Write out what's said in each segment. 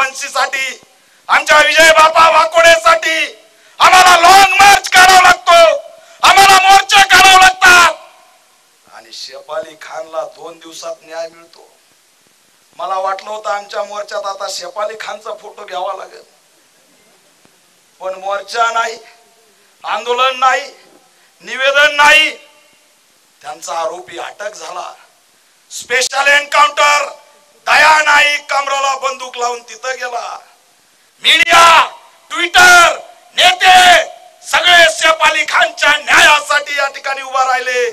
सूर्यवंशीसाठी, आमच्या विजय बापा वाकोडेसाठी आम्हाला लॉंग मार्च करावा लागतो, आम्हाला मोर्चे करावे लागतात आणि शेफाली खानला 2 दिवसात न्याय मिळतो. मला वाटलं होतं आमच्या मोर्चात आता शेफाली खानचा फोटो घ्यावा लागेल, पण मोर्चा नाही, आंदोलन नाही, निवेदन नाही. त्यांचा आरोपी अटक झाला. स्पेशल एन्काउंटर दया नाईक कमराला बंदूक लावून तिथं गेला. मीडिया, ट्विटर, नेते सगळे शेफाली खानच्या न्यायासाठी या ठिकाणी उभा राहिले.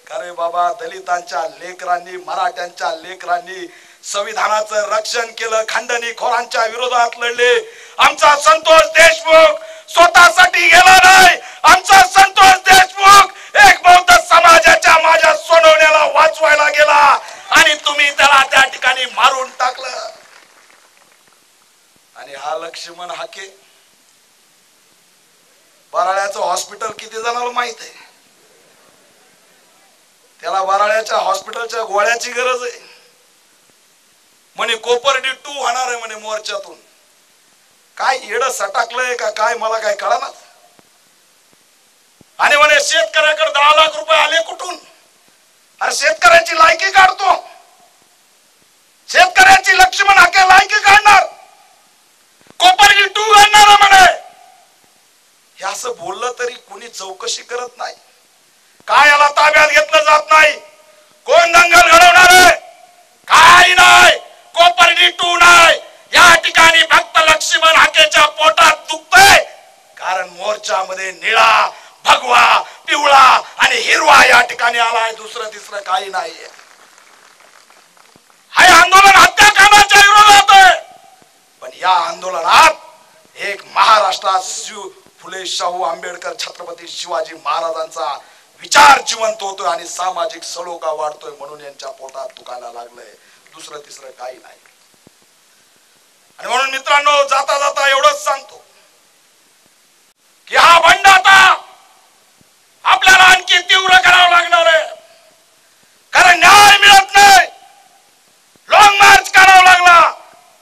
अरे बाबा, दलितांच्या लेकरांनी, मराठ्यांच्या लेकरांनी संविधानाचं रक्षण केलं, खंडणीखोरांच्या विरोधात लढले. आमचा संतोष देशमुख स्वतःसाठी गेला नाही, आमचा संतोष देशमुख एक बौद्ध समाजाच्या माझ्या सोडवण्याला वाचवायला गेला आणि तुम्ही त्याला त्या ठिकाणी मारून टाकलं. आणि हा लक्ष्मण हाके, बराळ्याचं हॉस्पिटल किती जणांना माहित आहे? त्याला बराळ्याच्या हॉस्पिटलच्या गोळ्याची गरज आहे म्हणे. कोपर्डी 2 होणार आहे म्हणे मोर्चातून. काय येड सटाकलंय का काय मला काय कळणार. आणि म्हणे शेतकऱ्याकडे 10 लाख रुपये आले कुठून? अरे शेतकऱ्याची लायकी काढतो, शेतकऱ्याची लक्ष्मण हाके लायकी काढणार, कोपर्डी 2 आणणार म्हणे. हे असं बोललं तरी कुणी चौकशी करत नाही. काय याला ताब्यात घेतलं जात नाही? कोण दंगल घडवणार आहे? काही नाही. कोपर्डी 2 नाही. या ठिकाणी फक्त लक्ष्मण हाकेच्या पोटात दुखतंय, कारण मोर्चामध्ये निळा, भगवा, पिवळा आणि हिरवा या ठिकाणी आलाय. दुसरं तिसरं काही नाहीये. हे आंदोलन हत्याकांडाच्या विरोधात आहे. पण या आंदोलनात एक महाराष्ट्रात फुले शाहू आंबेडकर छत्रपती शिवाजी महाराजांचा विचार जिवंत होतोय आणि सामाजिक सलोखा वाढतोय, म्हणून यांच्या पोटात दुखायला लागलंय. दुसरं तिसरं काही नाही. आणि म्हणून मित्रांनो, जाता जाता एवढंच सांगतो की हा बंड आता आपल्याला आणखी तीव्र करावं लागणार आहे, कारण न्याय मिळत नाही. लॉंग मार्च करावं लागला.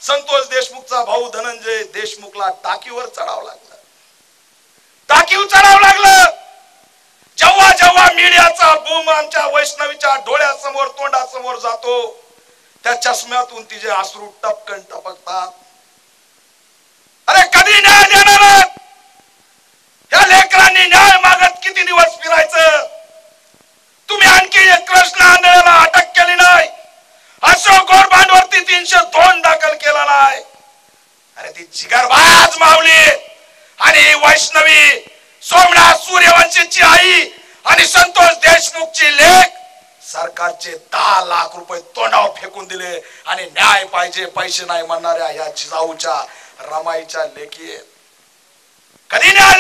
संतोष देशमुखचा भाऊ धनंजय देशमुखला टाकीवर चढावं लागलं, टाकीव चढावं लागलं. जेव्हा जेव्हा मीडियाचा बूम आमच्या वैष्णवीच्या डोळ्यासमोर, तोंडासमोर जातो, त्या चष्म्यातून तिचे अश्रू टपकन टपकतात. अरे कधी न्याय देणार? या लेकरांनी न्याय मागत किती दिवस फिरायचं? तुम्ही आणखी एक कृष्ण आंधळ्याला अटक केली नाही, अशोक गोरबांडवरती 302 दाखल केला नाही. अरे ती जिगरबाज माऊली आणि वैष्णवी सोमनाथ सूर्यवंशीची आई आणि संतोष देशमुखची लेक सरकारचे 10 लाख रुपये तोंडावर फेकून दिले आणि न्याय पाहिजे, पैसे नाही म्हणणाऱ्या या जिजाऊच्या रमाईच्या लेकी. कधी न्याय